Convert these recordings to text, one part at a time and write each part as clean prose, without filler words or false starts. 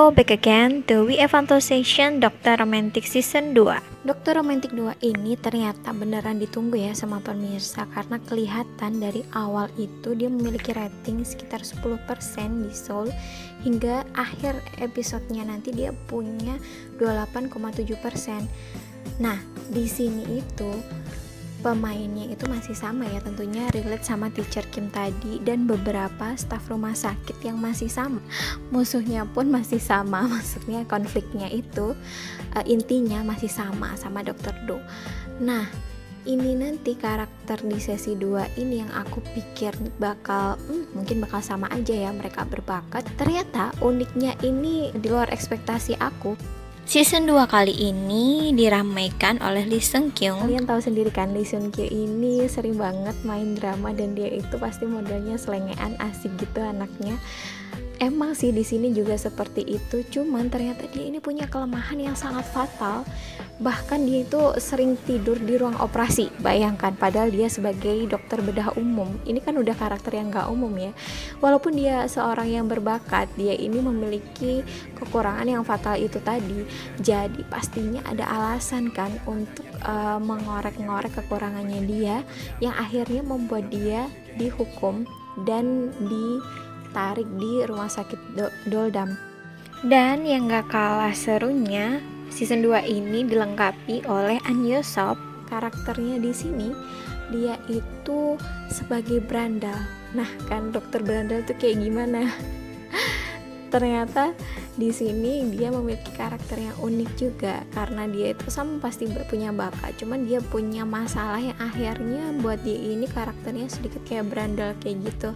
Hello, back again to We Evanto Session Dokter Romantik Season 2. Dokter Romantik 2 ini ternyata beneran ditunggu ya sama pemirsa, karena kelihatan dari awal itu dia memiliki rating sekitar 10% di Seoul, hingga akhir episodenya nanti dia punya 28,7%. Nah, di sini itu pemainnya itu masih sama ya, tentunya relate sama teacher Kim tadi, dan beberapa staf rumah sakit yang masih sama. Musuhnya pun masih sama, maksudnya konfliknya itu intinya masih sama Dr. Do. Nah, ini nanti karakter di sesi 2 ini yang aku pikir mungkin bakal sama aja ya, mereka berbakat. Ternyata uniknya ini di luar ekspektasi aku. Season 2 kali ini diramaikan oleh Lee Seung Kyung. Kalian tahu sendiri kan, Lee Seung Kyung ini sering banget main drama, dan dia itu pasti modelnya selengean, asik gitu anaknya. Emang sih di sini juga seperti itu, cuman ternyata dia ini punya kelemahan yang sangat fatal. Bahkan dia itu sering tidur di ruang operasi. Bayangkan, padahal dia sebagai dokter bedah umum. Ini kan udah karakter yang gak umum ya. Walaupun dia seorang yang berbakat, dia ini memiliki kekurangan yang fatal itu tadi. Jadi pastinya ada alasan kan untuk mengorek-ngorek kekurangannya dia, yang akhirnya membuat dia dihukum dan ditarik di rumah sakit Doldam. Dan yang gak kalah serunya, season 2 ini dilengkapi oleh An Yosop. Karakternya di sini dia itu sebagai berandal. Nah, kan dokter berandal tuh kayak gimana? Ternyata di sini dia memiliki karakter yang unik juga, karena dia itu sama pasti punya bakat, cuman dia punya masalah yang akhirnya buat dia ini karakternya sedikit kayak berandal kayak gitu.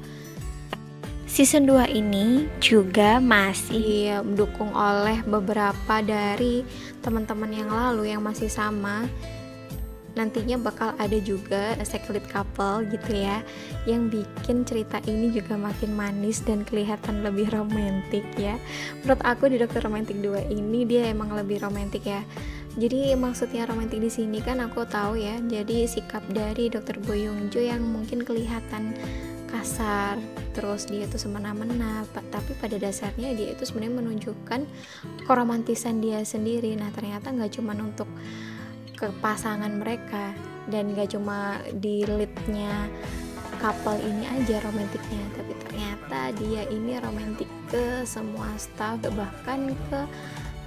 Season 2 ini juga masih mendukung oleh beberapa dari teman-teman yang lalu yang masih sama. Nantinya bakal ada juga secret couple gitu ya, yang bikin cerita ini juga makin manis dan kelihatan lebih romantis ya. Menurut aku di Dokter Romantik 2 ini dia emang lebih romantis ya. Jadi maksudnya romantis di sini kan aku tahu ya, jadi sikap dari Dokter Go Young Jo yang mungkin kelihatan kasar, terus dia itu semena-mena, tapi pada dasarnya dia itu sebenarnya menunjukkan keromantisan dia sendiri. Nah, ternyata nggak cuma untuk ke pasangan mereka, dan gak cuma di leadnya couple ini aja romantiknya, tapi ternyata dia ini romantik ke semua staff, bahkan ke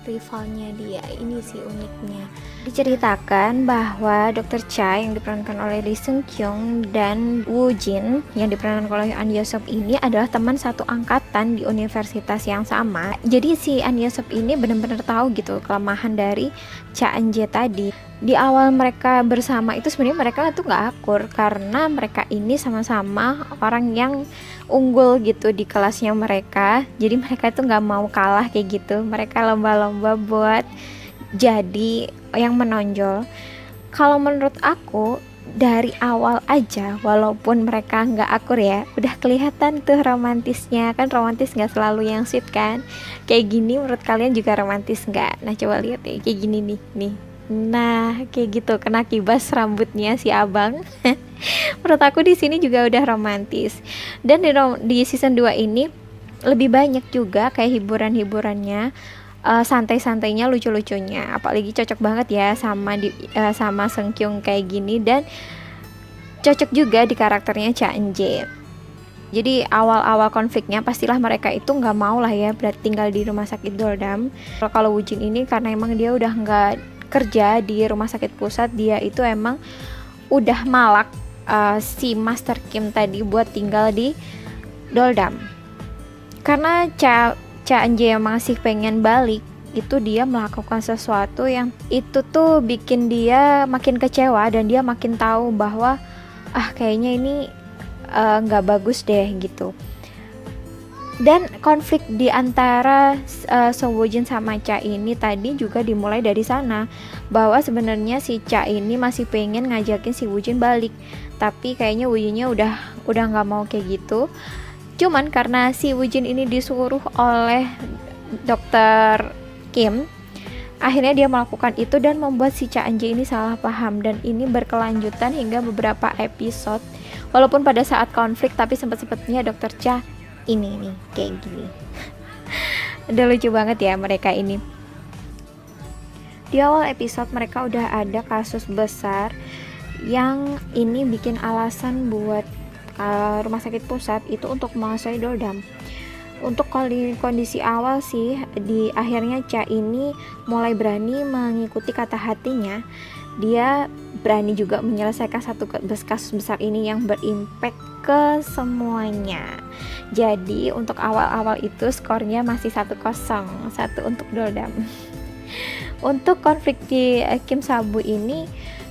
rivalnya dia. Ini sih uniknya. Diceritakan bahwa Dr. Cha yang diperankan oleh Lee Seung Kyung dan Woo Jin yang diperankan oleh An Yosop ini adalah teman satu angkatan di universitas yang sama. Jadi si An Yosop ini benar-benar tahu gitu kelemahan dari Cha Eun-jae tadi. Di awal mereka bersama itu sebenarnya mereka tuh nggak akur, karena mereka ini sama-sama orang yang unggul gitu di kelasnya mereka. Jadi mereka itu nggak mau kalah kayak gitu. Mereka lomba-lomba buat jadi yang menonjol. Kalau menurut aku dari awal aja, walaupun mereka nggak akur ya, udah kelihatan tuh romantisnya. Kan romantis nggak selalu yang sweet kan. Kayak gini menurut kalian juga romantis nggak? Nah, coba lihat ya, kayak gini nih. Nah, kayak gitu, kena kibas rambutnya si abang. Menurut aku di sini juga udah romantis. Dan di season 2 ini lebih banyak juga kayak hiburan-hiburannya, santai-santainya, lucu-lucunya. Apalagi cocok banget ya sama Seung Kyung kayak gini, dan cocok juga di karakternya Cha Eun-jae. Jadi awal-awal konfliknya pastilah mereka itu nggak mau lah ya tinggal di rumah sakit Doldam. Kalau Woo Jin ini karena emang dia udah nggak kerja di rumah sakit pusat, dia itu emang udah malak si Master Kim tadi buat tinggal di Doldam. Karena Cha Eun-jae masih pengen balik, itu dia melakukan sesuatu yang itu tuh bikin dia makin kecewa, dan dia makin tahu bahwa kayaknya ini nggak bagus deh gitu. Dan konflik di antara Song Woo Jin sama Cha ini tadi juga dimulai dari sana, bahwa sebenarnya si Cha ini masih pengen ngajakin si Woo Jin balik, tapi kayaknya Woo Jinnya udah nggak mau kayak gitu. Cuman karena si Woo Jin ini disuruh oleh Dokter Kim, akhirnya dia melakukan itu dan membuat si Cha Eun-jae ini salah paham, dan ini berkelanjutan hingga beberapa episode. Walaupun pada saat konflik, tapi sempat-sempatnya Dokter Cha ini nih kayak gini. Udah lucu banget ya mereka ini. Di awal episode mereka udah ada kasus besar yang ini bikin alasan buat rumah sakit pusat itu untuk menguasai Doldam. Untuk kondisi awal sih, di akhirnya Cha ini mulai berani mengikuti kata hatinya. Dia berani juga menyelesaikan satu kasus besar ini yang berimpact ke semuanya. Jadi untuk awal-awal itu skornya masih 1-0, 1 untuk Doldam. Untuk konflik di Kim Sabu ini,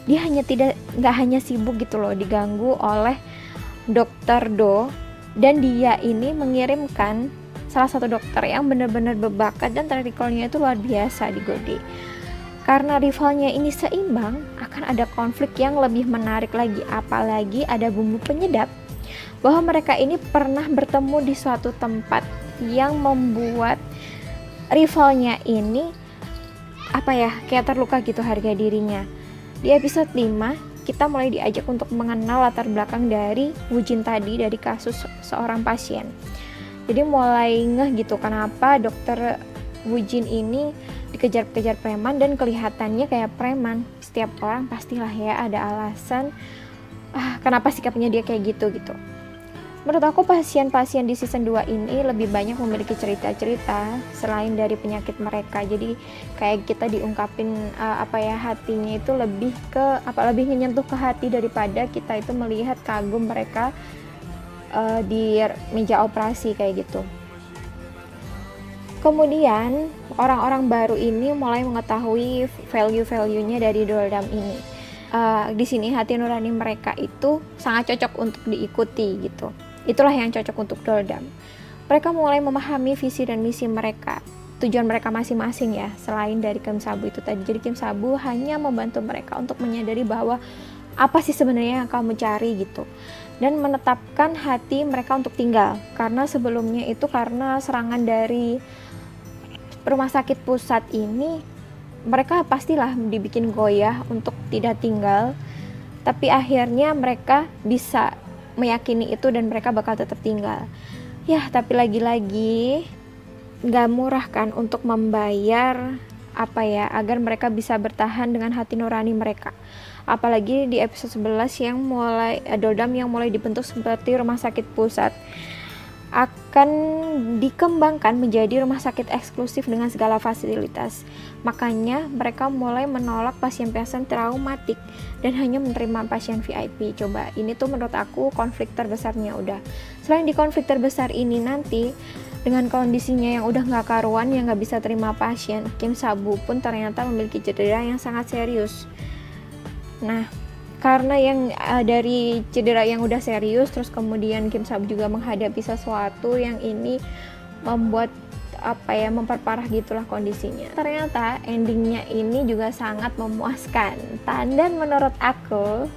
dia nggak hanya sibuk gitu loh, diganggu oleh Dokter Do, dan dia ini mengirimkan salah satu dokter yang benar-benar berbakat dan track record-nya itu luar biasa di Gode. Karena rivalnya ini seimbang, akan ada konflik yang lebih menarik lagi, apalagi ada bumbu penyedap bahwa mereka ini pernah bertemu di suatu tempat yang membuat rivalnya ini kayak terluka gitu harga dirinya. Di episode 5 kita mulai diajak untuk mengenal latar belakang dari Wujin tadi, dari kasus seorang pasien. Jadi mulai ngeh gitu kenapa dokter Wujin ini dikejar-kejar preman dan kelihatannya kayak preman. Setiap orang pastilah ya ada alasan kenapa sikapnya dia kayak gitu. Menurut aku pasien-pasien di season 2 ini lebih banyak memiliki cerita-cerita selain dari penyakit mereka. Jadi kayak kita diungkapin hatinya itu lebih menyentuh ke hati daripada kita itu melihat kagum mereka di meja operasi kayak gitu. Kemudian orang-orang baru ini mulai mengetahui value-value-nya dari Doldam ini. Di sini hati nurani mereka itu sangat cocok untuk diikuti gitu. Itulah yang cocok untuk Doldam. Mereka mulai memahami visi dan misi mereka, tujuan mereka masing-masing ya, selain dari Kim Sabu itu tadi. Jadi Kim Sabu hanya membantu mereka untuk menyadari bahwa apa sih sebenarnya yang kamu cari gitu, dan menetapkan hati mereka untuk tinggal. Karena sebelumnya itu karena serangan dari rumah sakit pusat ini, mereka pastilah dibikin goyah untuk tidak tinggal, tapi akhirnya mereka bisa meyakini itu dan mereka bakal tetap tinggal. Ya, tapi lagi-lagi gak murah kan untuk membayar agar mereka bisa bertahan dengan hati nurani mereka. Apalagi di episode 11 yang mulai Doldam yang mulai dibentuk seperti rumah sakit pusat akan dikembangkan menjadi rumah sakit eksklusif dengan segala fasilitas. Makanya mereka mulai menolak pasien-pasien traumatik dan hanya menerima pasien VIP. Coba, ini tuh menurut aku konflik terbesarnya udah. Selain di konflik terbesar ini nanti, dengan kondisinya yang udah gak karuan, yang gak bisa terima pasien, Kim Sabu pun ternyata memiliki cedera yang sangat serius. Nah, karena yang dari cedera yang udah serius, terus kemudian Kim Sabu juga menghadapi sesuatu yang ini membuat memperparah gitulah kondisinya. Ternyata endingnya ini juga sangat memuaskan. Dan menurut aku,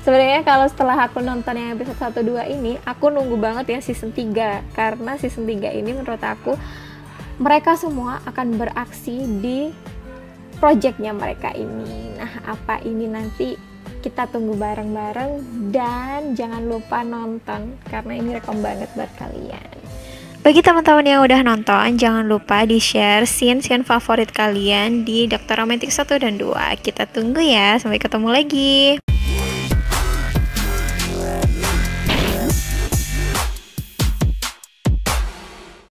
sebenarnya kalau setelah aku nonton yang episode 1-2 ini, aku nunggu banget ya season 3. Karena season 3 ini menurut aku, mereka semua akan beraksi di projectnya mereka ini. Nah, apa ini nanti kita tunggu bareng-bareng, dan jangan lupa nonton karena ini rekom banget buat kalian. Bagi teman-teman yang udah nonton, jangan lupa di-share scene-scene favorit kalian di Dr. Romantic 1 dan 2. Kita tunggu ya, sampai ketemu lagi.